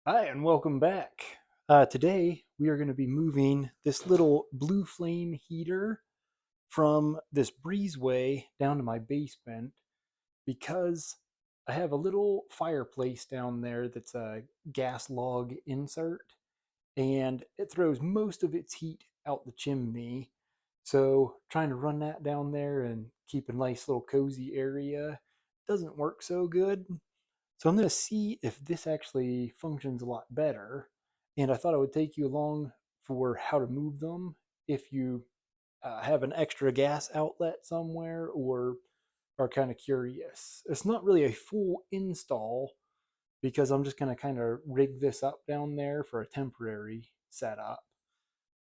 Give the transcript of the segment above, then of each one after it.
Hi, and welcome back. Today, we are going to be moving this little blue flame heater from this breezeway down to my basement because I have a little fireplace down there that's a gas log insert, and it throws most of its heat out the chimney. So, trying to run that down there and keep a nice little cozy area doesn't work so good. So I'm going to see if this actually functions a lot better. And I thought I would take you along for how to move them if you have an extra gas outlet somewhere or are kind of curious. It's not really a full install because I'm just going to kind of rig this up down there for a temporary setup.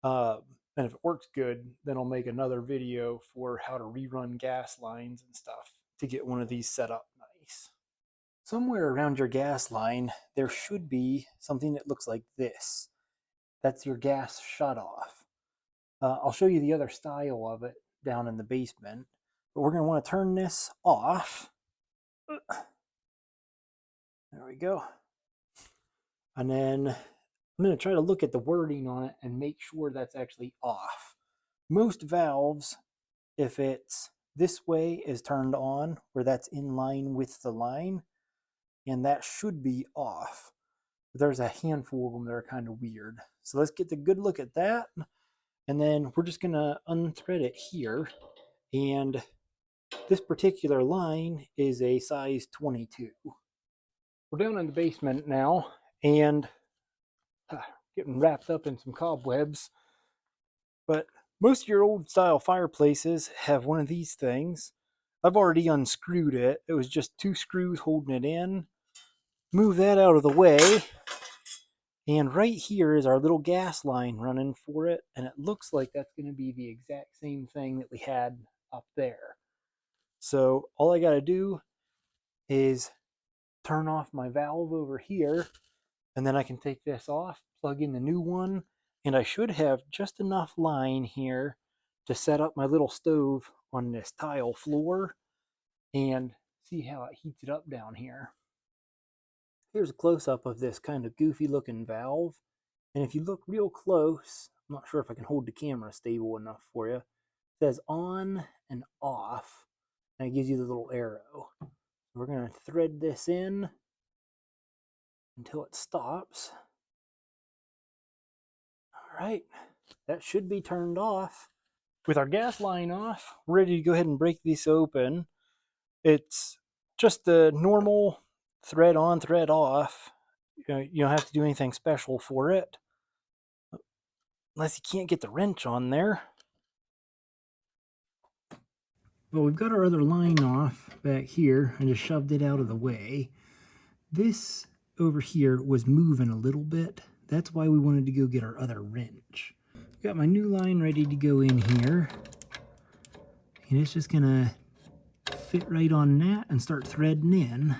Um, and if it works good, then I'll make another video for how to rerun gas lines and stuff to get one of these set up nice. Somewhere around your gas line, there should be something that looks like this. That's your gas shutoff. I'll show you the other style of it down in the basement, but we're going to want to turn this off. There we go. And then I'm going to try to look at the wording on it and make sure that's actually off. Most valves, if it's this way, is turned on, where that's in line with the line, and that should be off. There's a handful of them that are kind of weird. So let's get a good look at that. And then we're just going to unthread it here. And this particular line is a size 22. We're down in the basement now and getting wrapped up in some cobwebs. But most of your old style fireplaces have one of these things. I've already unscrewed it. It was just two screws holding it in. Move that out of the way. And right here is our little gas line running for it. And it looks like that's going to be the exact same thing that we had up there. So all I got to do is turn off my valve over here. And then I can take this off, plug in the new one. And I should have just enough line here to set up my little stove on this tile floor and see how it heats it up down here. Here's a close-up of this kind of goofy looking valve. And if you look real close, I'm not sure if I can hold the camera stable enough for you. It says on and off, and it gives you the little arrow. We're going to thread this in until it stops. All right, that should be turned off. With our gas line off, we're ready to go ahead and break this open. It's just the normal thread on, thread off. You don't have to do anything special for it, unless you can't get the wrench on there. Well, we've got our other line off back here. I just shoved it out of the way. This over here was moving a little bit. That's why we wanted to go get our other wrench. Got my new line ready to go in here. And it's just gonna fit right on that and start threading in.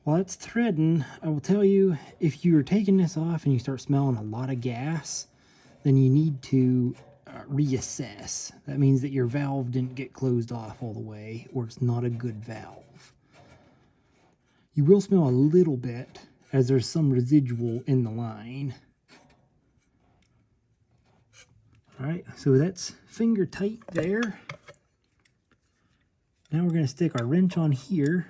While it's threading, I will tell you, if you're taking this off and you start smelling a lot of gas, then you need to reassess. That means that your valve didn't get closed off all the way, or it's not a good valve. You will smell a little bit, as there's some residual in the line. All right, so that's finger tight there. Now we're going to stick our wrench on here.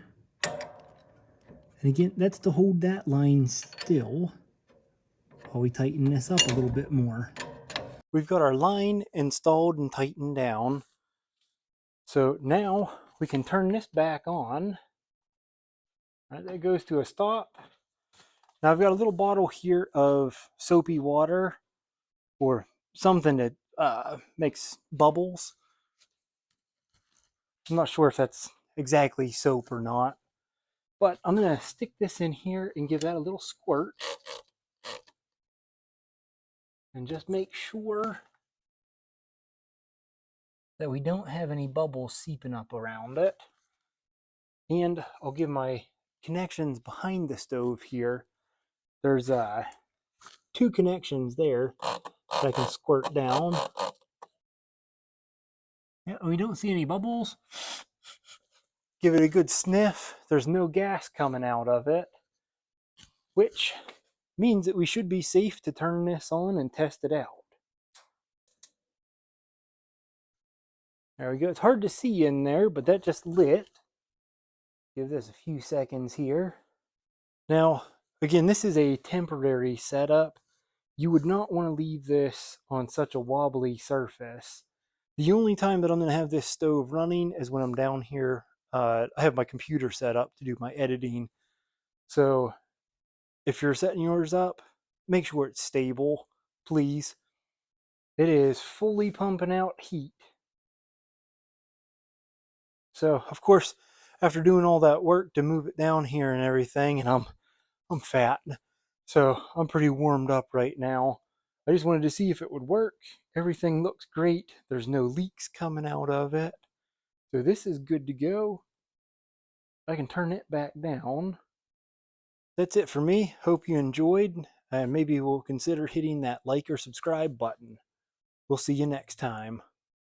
And again, that's to hold that line still while we tighten this up a little bit more. We've got our line installed and tightened down. So now we can turn this back on. All right, that goes to a stop. Now I've got a little bottle here of soapy water or something that makes bubbles. I'm not sure if that's exactly soap or not, but I'm going to stick this in here and give that a little squirt and just make sure that we don't have any bubbles seeping up around it. And I'll give my connections behind the stove here. There's two connections there that I can squirt down. Yeah, we don't see any bubbles. Give it a good sniff. There's no gas coming out of it, which means that we should be safe to turn this on and test it out. There we go. It's hard to see in there, but that just lit. Give this a few seconds here. Now, again, this is a temporary setup. You would not want to leave this on such a wobbly surface. The only time that I'm going to have this stove running is when I'm down here. I have my computer set up to do my editing. So if you're setting yours up, make sure it's stable, please. It is fully pumping out heat. So, of course, after doing all that work to move it down here and everything, and I'm fat, so I'm pretty warmed up right now. I just wanted to see if it would work. Everything looks great. There's no leaks coming out of it. So this is good to go. I can turn it back down. That's it for me. Hope you enjoyed, and maybe we'll consider hitting that like or subscribe button. We'll see you next time.